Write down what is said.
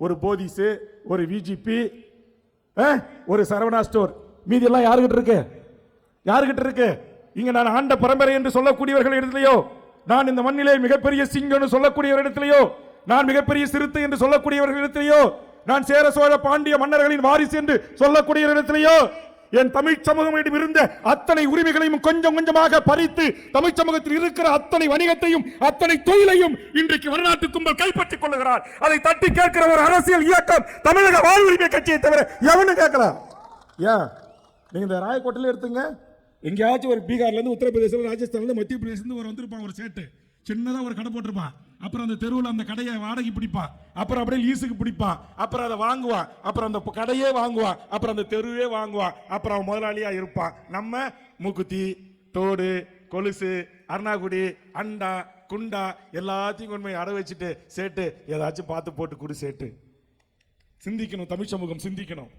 ஒரு போதிஸ், ஒரு விஜிபி, ஒரு சரவணா ஸ்டோர், மீதி எல்லாம் யாருகிட்ட இருக்கு? யாருகிட்ட இருக்கு? இங்க நான் ஆண்ட பரம்பரை என்று சொல்லக்கூடியவர்கள் இடத்திலேயோ, நான் இந்த மண்ணிலே மிகப்பெரிய சிங்கம் சொல்லக்கூடியவர் இடத்திலேயோ, நான் மிகப்பெரிய சிறுத்தை என்று சொல்லக்கூடியவர்கள் இடத்திலேயோ, நான் சேர சோழ பாண்டிய மன்னர்களின் வாரிசு என்று சொல்லக்கூடிய இடத்திலேயோ, என் தமிழ் சமூகம் இருந்த அத்தனை உரிமைகளையும் கொஞ்சம் கொஞ்சமாக பறித்து தமிழ் சமூகத்தில் இருக்கிற அத்தனை வணிகத்தையும் அத்தனை தொழிலையும் இன்றைக்கு வெளிநாட்டு கும்பல் கைப்பற்றிக் கொள்ளுகிறார். அதை தட்டி கேட்கிற ஒரு அரசியல் இயக்கம் தமிழக வாழ்வுரிமை கட்சியை தவிர எவனும் கேட்கலாம். ஏன் நீங்க இந்த ராயக்கோட்டையில எடுத்துங்க, எங்கேயாச்சும் ஒரு பீகார்ல இருந்து உத்தரப்பிரதேசம், ராஜஸ்தான்ல, மத்திய பிரதேசம் ஒரு வந்திருப்பான், ஒரு சேட்டு சின்னதா ஒரு கடை போட்டிருப்பான். அப்புறம் அந்த தெருவில் அந்த கடையை வாடகை பிடிப்பான், அப்புறம் அப்படியே லீஸுக்கு பிடிப்பான், அப்புறம் அதை வாங்குவான், அப்புறம் அந்த கடையே வாங்குவான், அப்புறம் அந்த தெருவே வாங்குவான், அப்புறம் அவன் முதலாளியா இருப்பான். நம்ம மூக்குத்தி, தோடு, கொலுசு, அருணாகுடி, அண்டா, குண்டா எல்லாத்தையும் கொண்டு போய் அடை வச்சுட்டு சேட்டு ஏதாச்சும் பார்த்து போட்டு கொடு சேட்டு. சிந்திக்கணும், தமிழ் சமூகம் சிந்திக்கணும்.